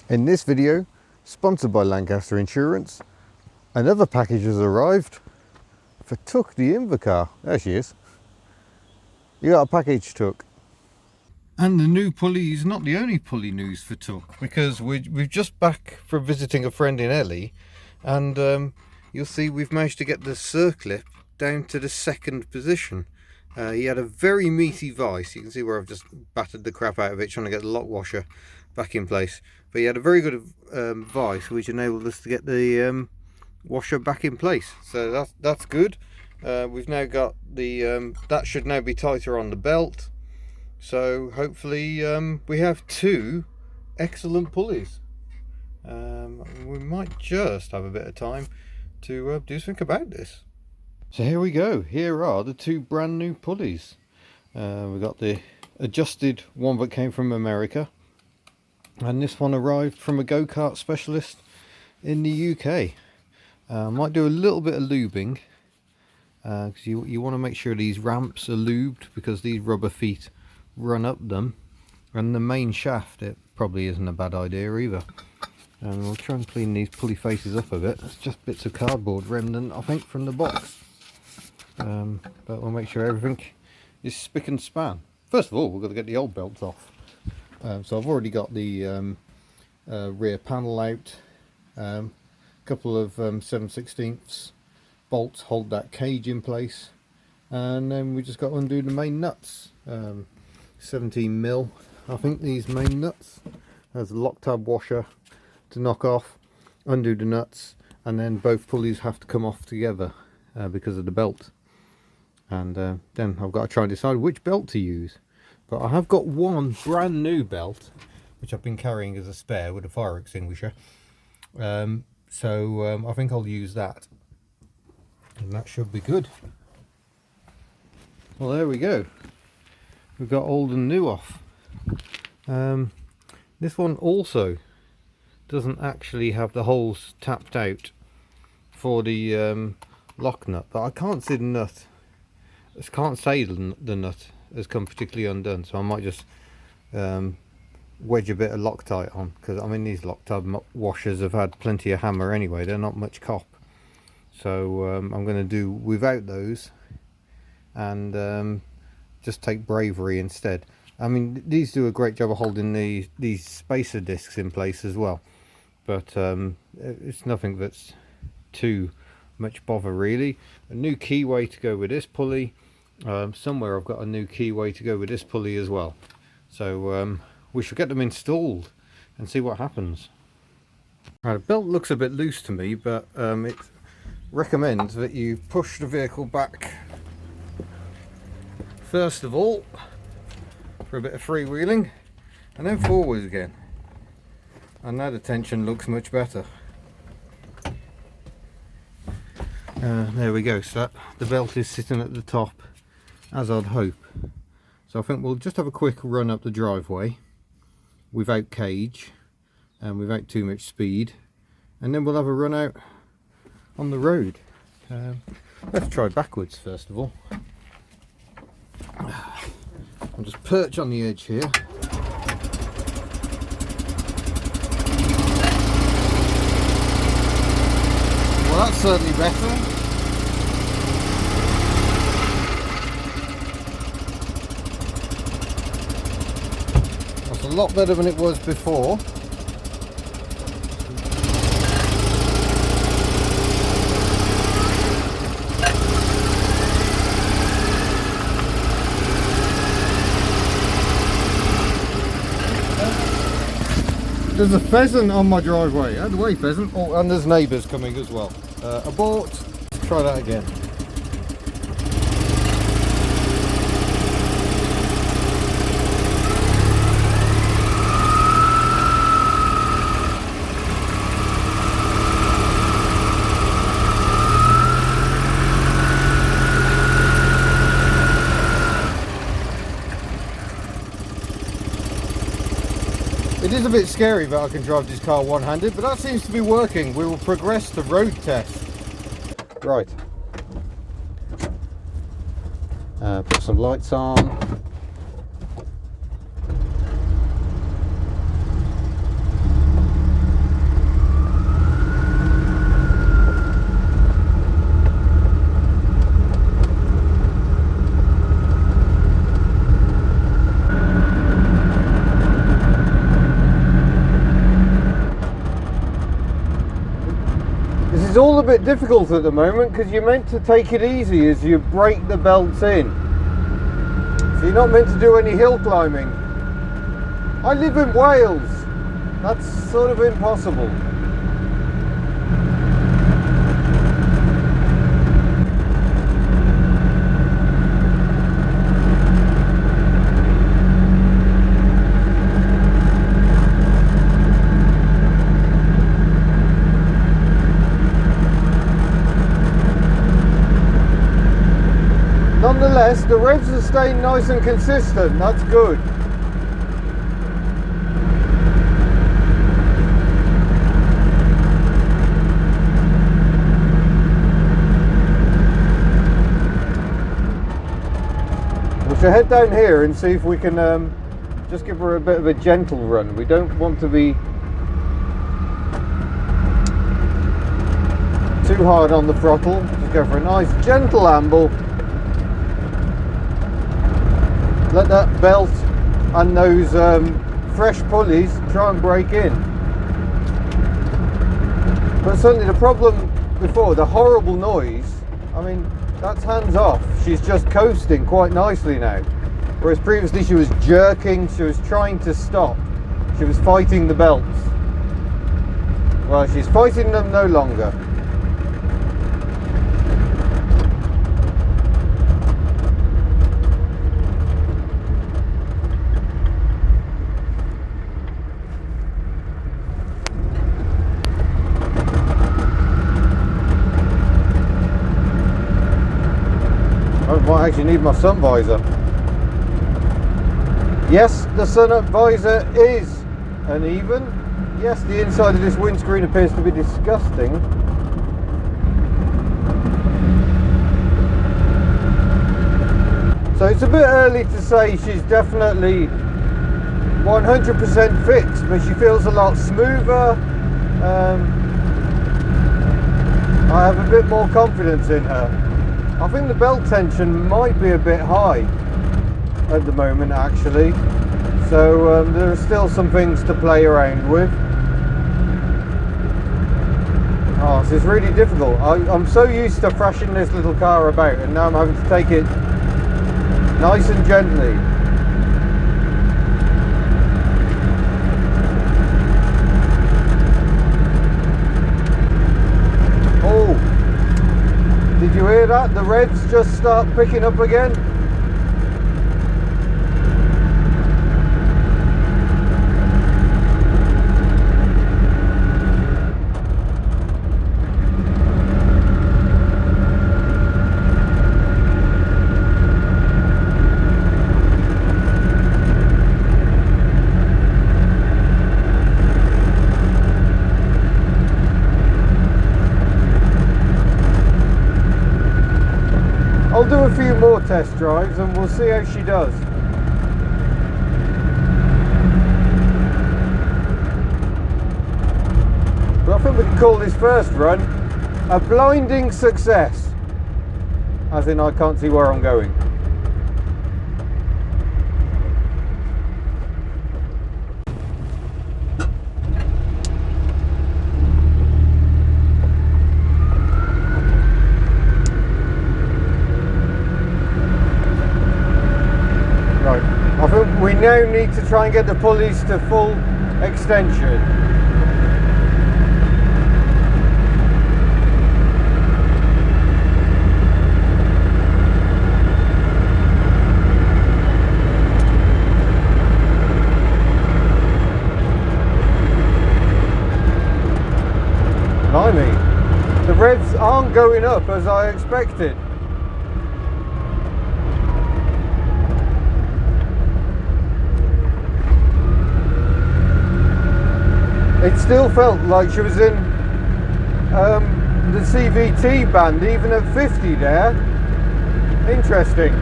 In this video, sponsored by Lancaster Insurance, another package has arrived for Tuck the Invacar. There she is. You got a package, Tuck. And the new pulley is not the only pulley news for Tuck, because we've just back from visiting a friend in Ellie, and you'll see we've managed to get the circlip down to the second position. He had a very meaty vise. You can see where I've just battered the crap out of it trying to get the lock washer back in place. But he had a very good vise which enabled us to get the washer back in place. So that's good. We've now got the that should now be tighter on the belt. So hopefully we have two excellent pulleys. We might just have a bit of time to do something about this. So here we go. Here are the two brand new pulleys. We've got the adjusted one that came from America, and this one arrived from a go-kart specialist in the UK. Might do a little bit of lubing, because you want to make sure these ramps are lubed, because these rubber feet run up them, and the main shaft, it probably isn't a bad idea either. And we'll try and clean these pulley faces up a bit. It's just bits of cardboard remnant, I think, from the box. But we'll make sure everything is spick and span. First of all, we've got to get the old belts off. So I've already got the rear panel out. Couple of 7/16 bolts hold that cage in place, and then we just got to undo the main nuts. 17mm, I think, these main nuts. There's a lock tab washer to knock off, undo the nuts, and then both pulleys have to come off together because of the belt. And then I've got to try and decide which belt to use. But I have got one brand new belt which I've been carrying as a spare with a fire extinguisher. So I think I'll use that, and that should be good. Well, there we go. We've got old and new off. This one also doesn't actually have the holes tapped out for the lock nut, but I can't see the nut. I can't say the nut has come particularly undone, so I might just wedge a bit of Loctite on, because I mean, these Loctite washers have had plenty of hammer anyway. They're not much cop, so I'm going to do without those and just take Bravery instead. I mean, these do a great job of holding these spacer discs in place as well, but it's nothing that's too much bother really. A new keyway to go with this pulley. Somewhere I've got a new keyway to go with this pulley as well. So we should get them installed and see what happens. Right, the belt looks a bit loose to me, but it recommends that you push the vehicle back first of all for a bit of freewheeling, and then forwards again. And now the tension looks much better. There we go. So the belt is sitting at the top as I'd hope. So I think we'll just have a quick run up the driveway without cage and without too much speed, and then we'll have a run out on the road. Let's try backwards first of all. I'll just perch on the edge here. Well, that's certainly better. That's a lot better than it was before. There's a pheasant on my driveway. Out of the way, pheasant. Oh, and there's neighbours coming as well. Abort. Try that again. It is a bit scary that I can drive this car one-handed, but that seems to be working. We will progress to road test. Right. Put some lights on. is all a bit difficult at the moment because you're meant to take it easy as you break the belts in. So you're not meant to do any hill climbing. I live in Wales. That's sort of impossible. Nonetheless, the revs are staying nice and consistent. That's good. We should head down here and see if we can just give her a bit of a gentle run. We don't want to be too hard on the throttle. Just go for a nice gentle amble. Let that belt and those fresh pulleys try and break in. But certainly the problem before, the horrible noise, I mean, that's hands off. She's just coasting quite nicely now. Whereas previously she was jerking, she was trying to stop. She was fighting the belts. Well, she's fighting them no longer. I might actually need my sun visor. Yes, the sun visor is uneven. Yes, the inside of this windscreen appears to be disgusting. So it's a bit early to say she's definitely 100% fixed, but she feels a lot smoother. I have a bit more confidence in her. I think the belt tension might be a bit high at the moment actually, so there are still some things to play around with. Oh, this is really difficult. I'm so used to thrashing this little car about, and now I'm having to take it nice and gently. Did you hear that? The revs just start picking up again. I'll do a few more test drives and we'll see how she does. But I think we can call this first run a blinding success. As in, I can't see where I'm going. I think we now need to try and get the pulleys to full extension. Blimey, the revs aren't going up as I expected. It still felt like she was in the CVT band, even at 50 there. Interesting.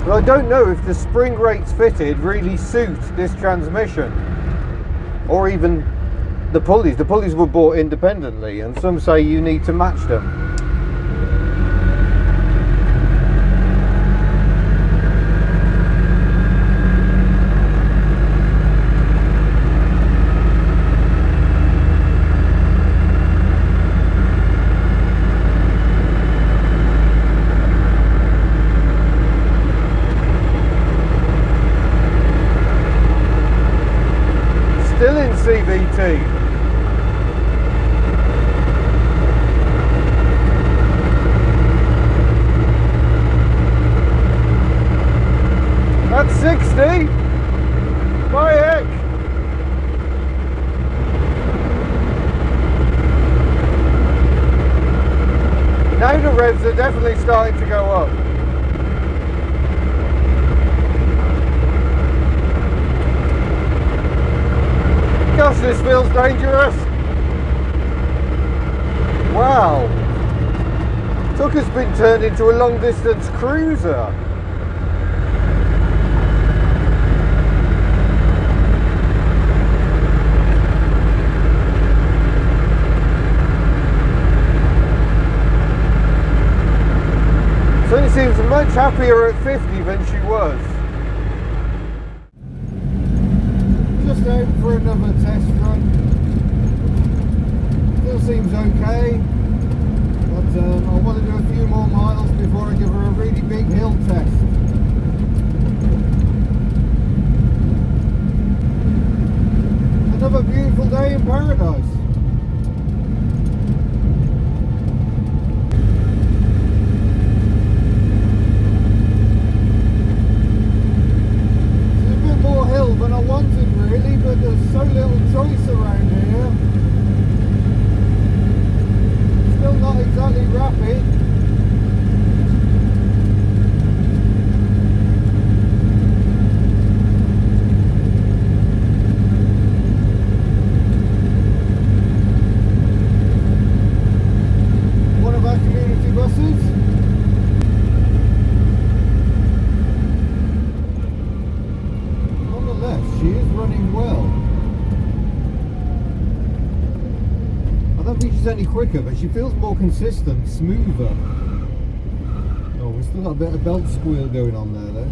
Well, I don't know if the spring rates fitted really suit this transmission, or even the pulleys. The pulleys were bought independently, and some say you need to match them. Now the revs are definitely starting to go up. Gosh, this feels dangerous. Wow. Tuck has been turned into a long distance cruiser. Certainly seems much happier at 50 than she was. Just out for another test run. Still seems okay, but I want to do a few more miles before I give her a really big hill test. Another beautiful day in paradise. Than I wanted really, but there's so little choice around here. Still not exactly rapid. One of our community buses. She is running well. I don't think she's any quicker, but she feels more consistent, smoother. Oh, we've still got a bit of belt squeal going on there though.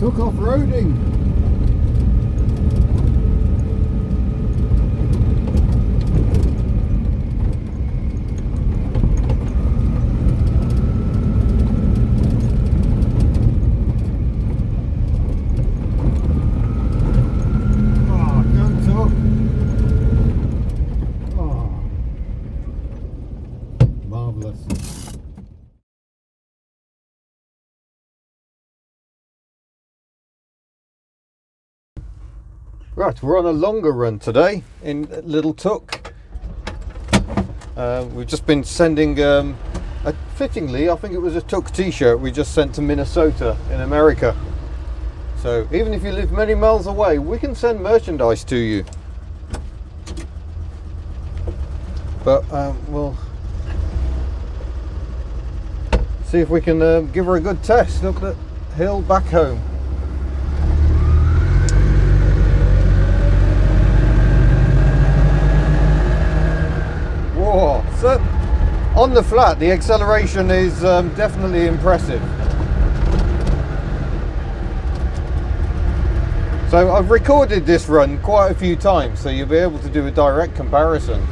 Took off-roading. Right, we're on a longer run today in Little Tuck. We've just been sending, fittingly, I think it was a Tuck t-shirt we just sent to Minnesota in America. So even if you live many miles away, we can send merchandise to you. But we'll see if we can give her a good test up the hill back home. Whoa, so on the flat the acceleration is definitely impressive. So I've recorded this run quite a few times, so you'll be able to do a direct comparison.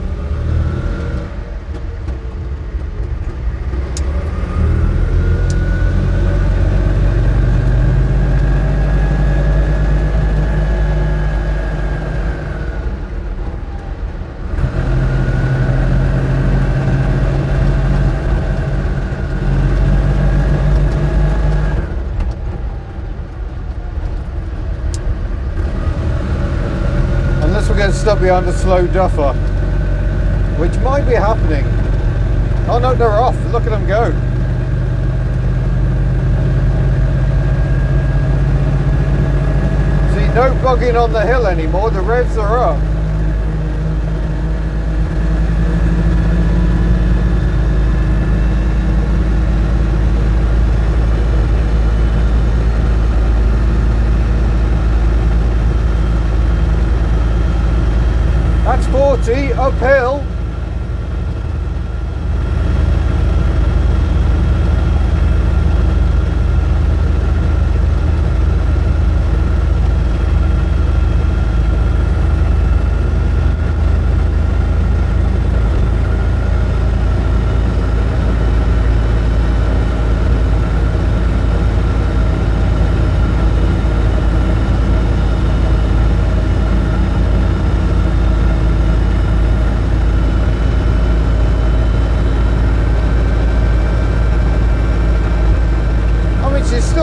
Stuck behind a slow duffer, which might be happening. Oh no, they're off. Look at them go. See, no bugging on the hill anymore. The revs are up. That's 40 uphill.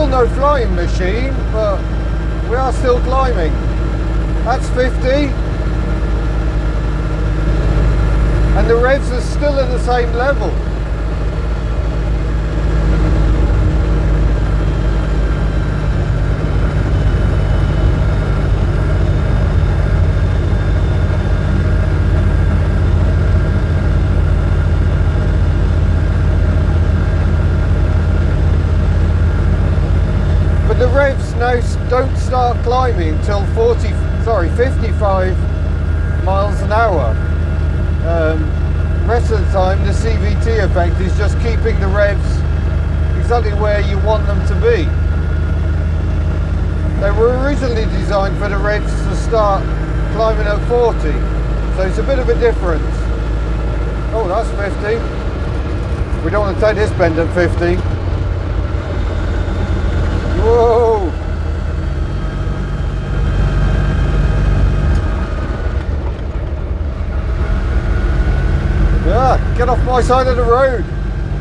No flying machine, but we are still climbing. That's 50, and the revs are still at the same level. The revs now don't start climbing until 55 miles an hour. Rest of the time the CVT effect is just keeping the revs exactly where you want them to be. They were originally designed for the revs to start climbing at 40, so it's a bit of a difference. Oh, that's 50. We don't want to take this bend at 50. Whoa! Yeah, get off my side of the road.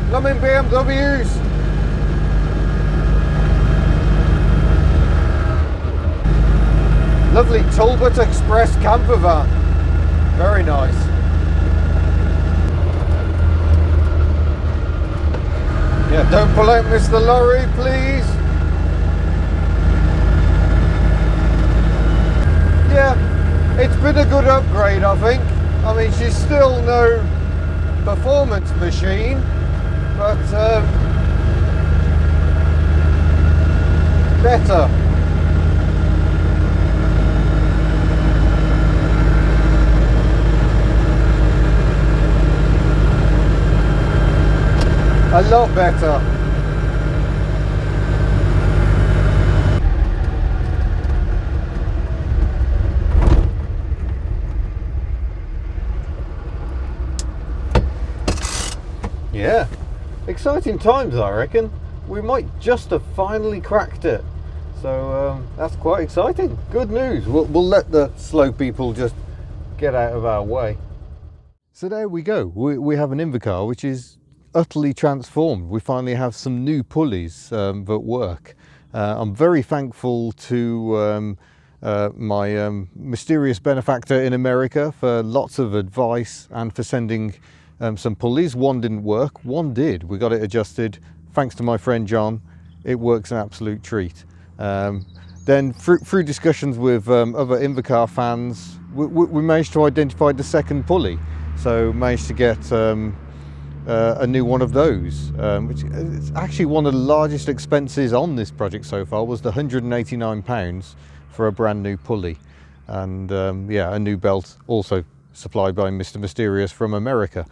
Blooming BMWs. Lovely Talbot Express camper van. Very nice. Yeah, don't pull out, Mr. Lorry, please. Yeah, it's been a good upgrade, I think. I mean, she's still no performance machine, but better. A lot better. Yeah, exciting times, I reckon. We might just have finally cracked it. So that's quite exciting. Good news. We'll let the slow people just get out of our way. So there we go. We have an Invacar which is utterly transformed. We finally have some new pulleys that work. I'm very thankful to my mysterious benefactor in America for lots of advice and for sending some pulleys. One didn't work, one did. We got it adjusted. Thanks to my friend John, it works an absolute treat. Then through discussions with other Invacar fans, we managed to identify the second pulley. So managed to get a new one of those, which is actually one of the largest expenses on this project so far, was the £189 for a brand new pulley. And yeah, a new belt also supplied by Mr. Mysterious from America.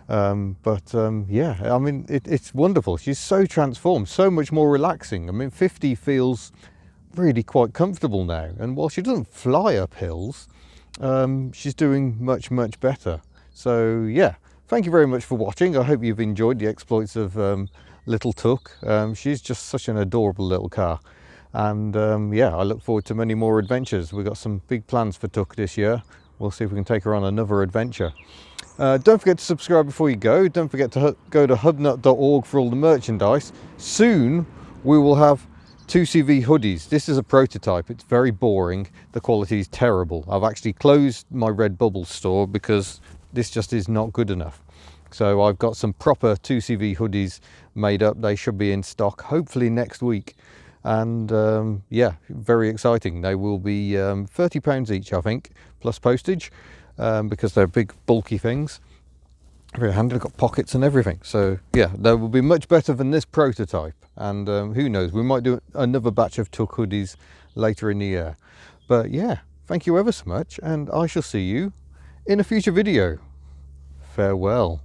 Yeah, I mean, it's wonderful. She's so transformed, so much more relaxing. I mean, 50 feels really quite comfortable now, and while she doesn't fly up hills, she's doing much better. So yeah, thank you very much for watching. I hope you've enjoyed the exploits of little Tuk. She's just such an adorable little car, and yeah, I look forward to many more adventures. We've got some big plans for Tuk this year. We'll see if we can take her on another adventure. Don't forget to subscribe before you go. Don't forget to go to hubnut.org for all the merchandise. Soon we will have 2CV hoodies. This is a prototype. It's very boring. The quality is terrible. I've actually closed my Redbubble store because this just is not good enough. So I've got some proper 2CV hoodies made up. They should be in stock hopefully next week. And yeah, very exciting. They will be £30 each, I think, plus postage, because they're big bulky things. Very handy. They've got pockets and everything. So yeah, they will be much better than this prototype. And who knows, we might do another batch of Tuk hoodies later in the year. But yeah, thank you ever so much, and I shall see you in a future video. Farewell.